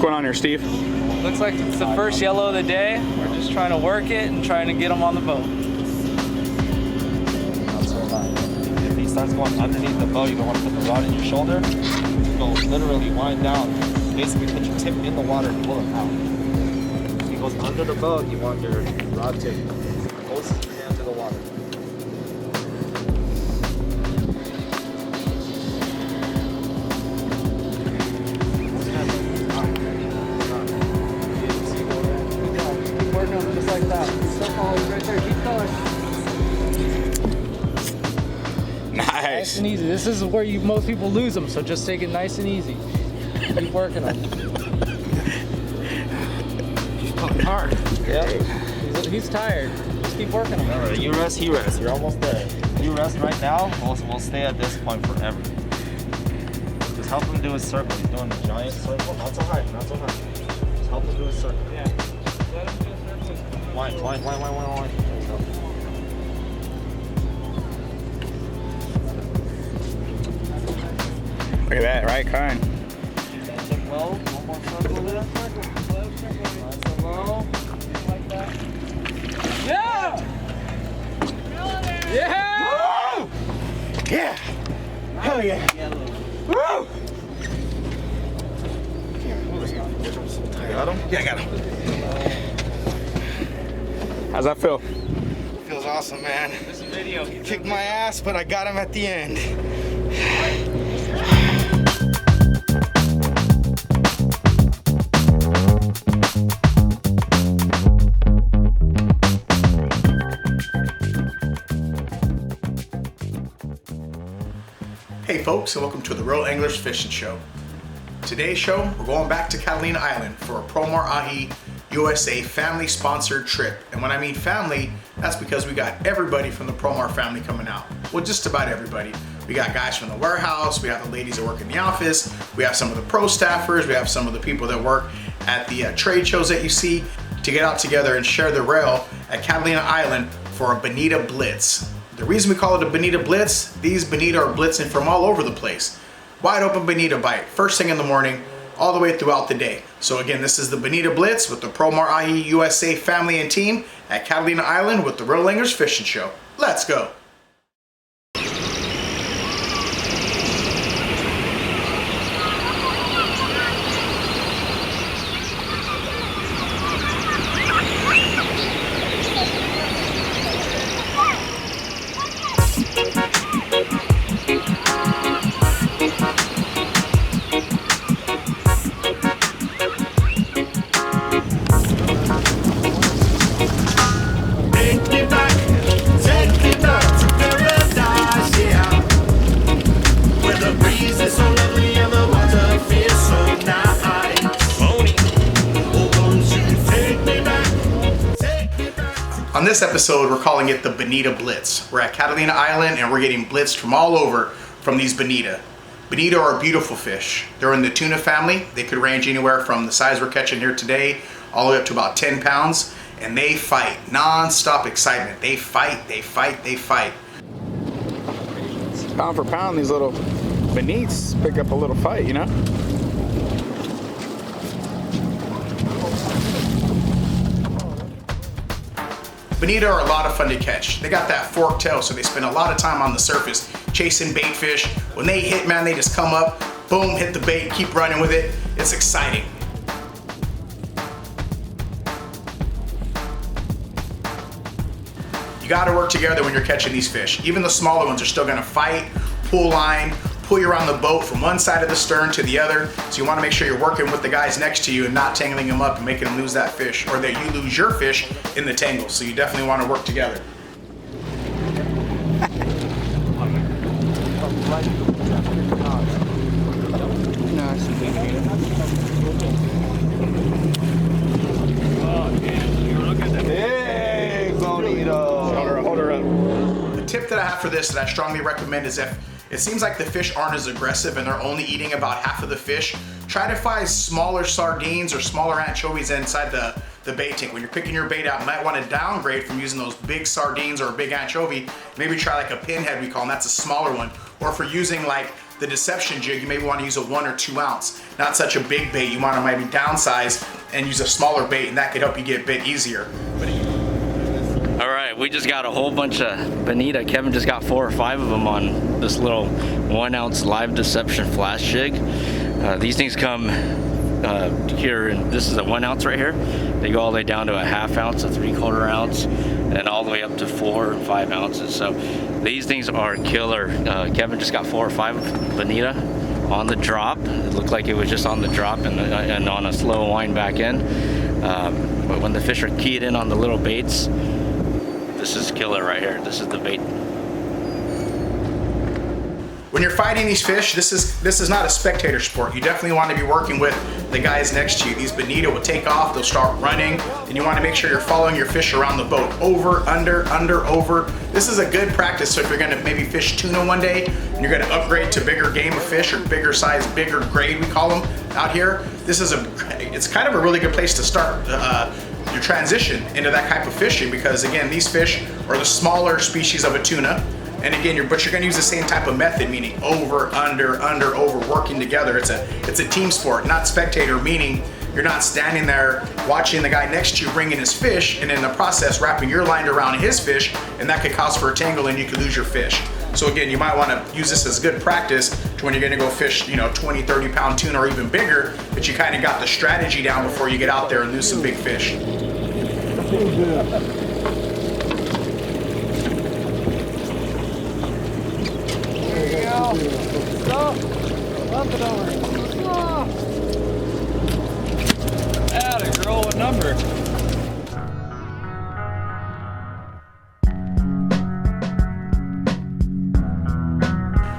going on here, Steve? Looks like it's the first yellow of the day. We're just trying to work it and trying to get them on the boat. Not so high. If he starts going underneath the boat, you don't want to put the rod in your shoulder. You go literally wind down, basically put your tip in the water and pull it out. If he goes under the boat, you want your rod tip closest your hand to the water. Just like that. Right there. Keep going. Nice and easy. This is where most people lose them, so just take it nice and easy. Keep working them. He's pulling hard. Yeah. He's tired. Just keep working them. Alright, you rest, he rests. You're almost there. You rest right now, we'll stay at this point forever. Just help him do his circle. He's doing a giant circle. Not so high, not so high. Just help him do his circle. Yeah. Let him do a circle. Wind. There you go. Look at that, right kind. Tip low, one more circle there. Nice and low. Like that. Yeah! Yeah! Woo! Yeah! Hell yeah! Woo! Got him? Yeah, I got him. How's that feel? Feels awesome, man. There's a video. Kicked my ass, but I got him at the end. Hey folks, and welcome to the Real Anglers Fishing Show. Today's show, we're going back to Catalina Island for a Promar Ahi USA family-sponsored trip. And when I mean family, that's because we got everybody from the Promar family coming out. Well, just about everybody. We got guys from the warehouse, we have the ladies that work in the office, we have some of the pro staffers, we have some of the people that work at the trade shows that you see to get out together and share the rail at Catalina Island for a Bonito Blitz. The reason we call it a Bonito Blitz, these Bonito are blitzing from all over the place. Wide open Bonito bite, first thing in the morning, all the way throughout the day. So again, this is the Bonito Blitz with the Promar Ahi USA family and team at Catalina Island with the Real Anglers Fishing Show. Let's go. On this episode, we're calling it the Bonito Blitz. We're at Catalina Island and we're getting blitzed from all over from these Bonito. Bonito are beautiful fish. They're in the tuna family. They could range anywhere from the size we're catching here today all the way up to about 10 pounds. And they fight, non-stop excitement. They fight, they fight, they fight. Pound for pound, these little Bonitos pick up a little fight, you know? Bonito are a lot of fun to catch. They got that forked tail, so they spend a lot of time on the surface chasing bait fish. When they hit, man, they just come up, boom, hit the bait, keep running with it. It's exciting. You gotta work together when you're catching these fish. Even the smaller ones are still gonna fight, pull line, pull you around the boat from one side of the stern to the other. So you wanna make sure you're working with the guys next to you and not tangling them up and making them lose that fish, or that you lose your fish in the tangle. So you definitely wanna work together. Hey, Bonito! Hold her up. The tip that I have for this that I strongly recommend is if it seems like the fish aren't as aggressive and they're only eating about half of the fish, try to find smaller sardines or smaller anchovies inside the bait tank. When you're picking your bait out, you might want to downgrade from using those big sardines or a big anchovy. Maybe try like a pinhead, we call them. That's a smaller one. Or if we're using like the deception jig, you maybe want to use a 1 or 2 ounce, not such a big bait. You want to maybe downsize and use a smaller bait, and that could help you get bit easier. All right, we just got a whole bunch of Bonito. Kevin just got 4 or 5 of them on this little 1 ounce live deception flash jig. These things come here, and this is a 1 ounce right here. They go all the way down to a 1/2 ounce, a 3/4 ounce, and all the way up to 4 or 5 ounces. So these things are killer. Kevin just got 4 or 5 Bonito on the drop. It looked like it was just on the drop and on a slow wind back in. But when the fish are keyed in on the little baits, this is killer right here. This is the bait. When you're fighting these fish, this is not a spectator sport. You definitely want to be working with the guys next to you. These Bonito will take off, they'll start running, and you want to make sure you're following your fish around the boat. Over, under, over. This is a good practice, so if you're gonna maybe fish tuna one day, and you're gonna upgrade to bigger game of fish, or bigger size, bigger grade, we call them out here, it's kind of a really good place to start your transition into that type of fishing, because again, these fish are the smaller species of a tuna. And again, but you're going to use the same type of method, meaning over, under, over, working together. It's a team sport, not spectator, meaning you're not standing there watching the guy next to you bringing his fish, and in the process wrapping your line around his fish, and that could cause for a tangle and you could lose your fish. So again, you might want to use this as good practice to when you're going to go fish, 20, 30 pound tuna or even bigger, but you kind of got the strategy down before you get out there and lose some big fish. Atta girl, what number?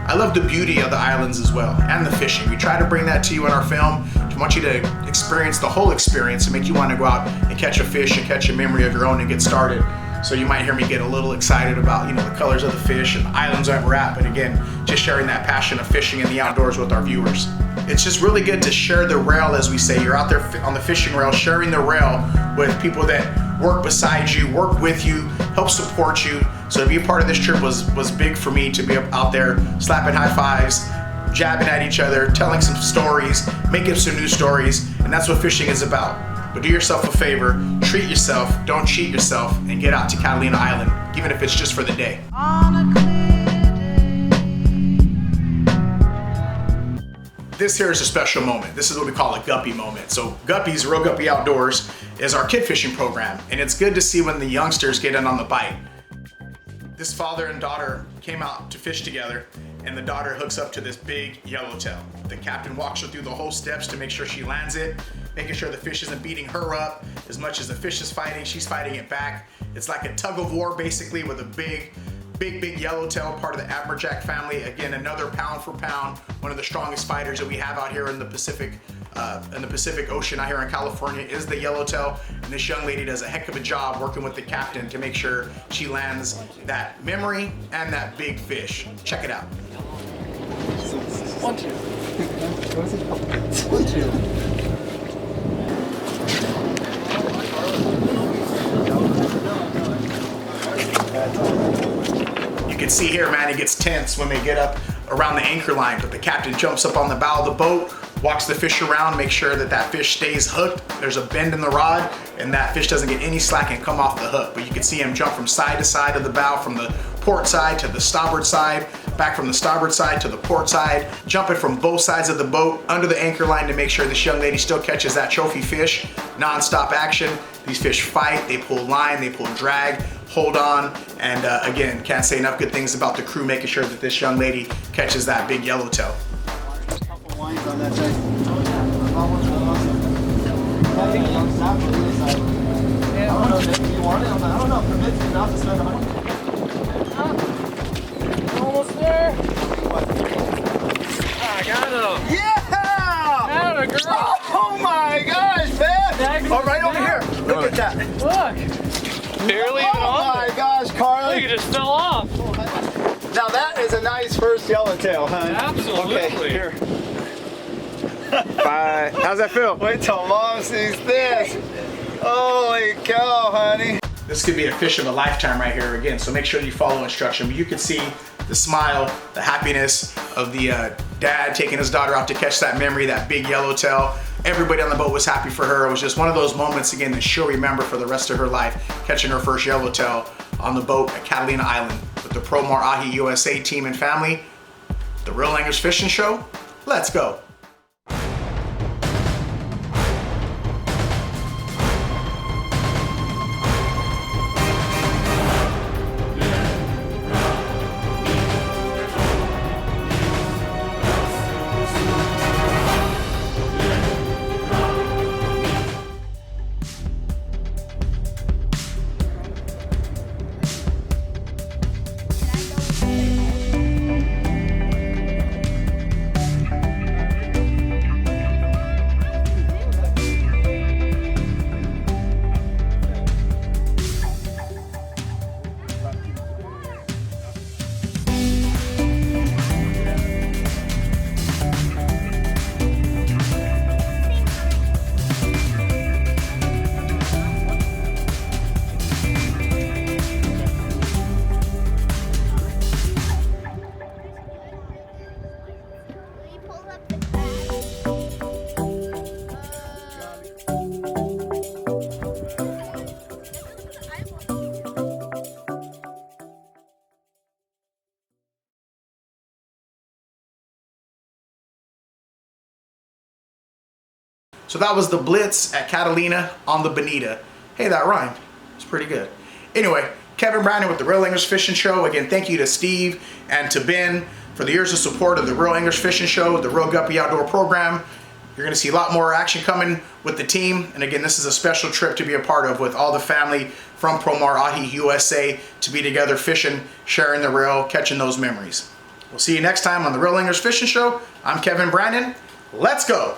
I love the beauty of the islands as well, and the fishing. We try to bring that to you in our film. We want you to experience the whole experience and make you want to go out and catch a fish and catch a memory of your own and get started. So you might hear me get a little excited about, the colors of the fish and the islands that we're at, but again, just sharing that passion of fishing in the outdoors with our viewers. It's just really good to share the rail, as we say. You're out there on the fishing rail, sharing the rail with people that work beside you, work with you, help support you. So to be a part of this trip was big for me, to be out there slapping high fives, jabbing at each other, telling some stories, making some new stories, and that's what fishing is about. But do yourself a favor, treat yourself, don't cheat yourself, and get out to Catalina Island, even if it's just for the day. This here is a special moment. This is what we call a guppy moment. So Guppies, Real Guppy Outdoors, is our kid fishing program, and it's good to see when the youngsters get in on the bite. This father and daughter came out to fish together, and the daughter hooks up to this big yellowtail. The captain walks her through the whole steps to make sure she lands it, making sure the fish isn't beating her up. As much as the fish is fighting, she's fighting it back. It's like a tug of war, basically, with a big yellowtail, part of the amberjack family. Again, another pound for pound, one of the strongest fighters that we have out here in the Pacific Ocean out here in California is the yellowtail. And this young lady does a heck of a job working with the captain to make sure she lands that memory and that big fish. Check it out. 1, 2. 1, 2. You can see here, man, it gets tense when they get up around the anchor line, but the captain jumps up on the bow of the boat, walks the fish around, make sure that that fish stays hooked. There's a bend in the rod, and that fish doesn't get any slack and come off the hook. But you can see him jump from side to side of the bow, from the port side to the starboard side, back from the starboard side to the port side, jumping from both sides of the boat under the anchor line to make sure this young lady still catches that trophy fish. Non-stop action. These fish fight, they pull line, they pull drag, hold on, and again, can't say enough good things about the crew making sure that this young lady catches that big yellowtail. Couple lines on that side. I don't know if you want it. I don't know if it permits you not to spend $100. Almost there. I got him. Yeah! Atta girl. Oh my gosh, man! Oh, right over here. Look at that. Look. Barely even Oh on my there. gosh, Carly. Look, it just fell off. Now that is a nice first yellowtail, huh? Absolutely. Okay, here. Bye. How's that feel? Wait till Mom sees this. Holy cow, honey. This could be a fish of a lifetime right here again, so make sure you follow instruction. But you can see the smile, the happiness of the dad taking his daughter out to catch that memory, that big yellowtail. Everybody on the boat was happy for her. It was just one of those moments, again, that she'll remember for the rest of her life, catching her first yellowtail on the boat at Catalina Island with the Promar Ahi USA team and family. The Real English Fishing Show, let's go. So that was the Blitz at Catalina on the Bonito. Hey, that rhymed. It's pretty good. Anyway, Kevin Brandon with the Real English Fishing Show. Again, thank you to Steve and to Ben for the years of support of the Real English Fishing Show, the Real Guppy Outdoor Program. You're gonna see a lot more action coming with the team. And again, this is a special trip to be a part of with all the family from Promar Ahi USA to be together fishing, sharing the reel, catching those memories. We'll see you next time on the Real English Fishing Show. I'm Kevin Brandon. Let's go.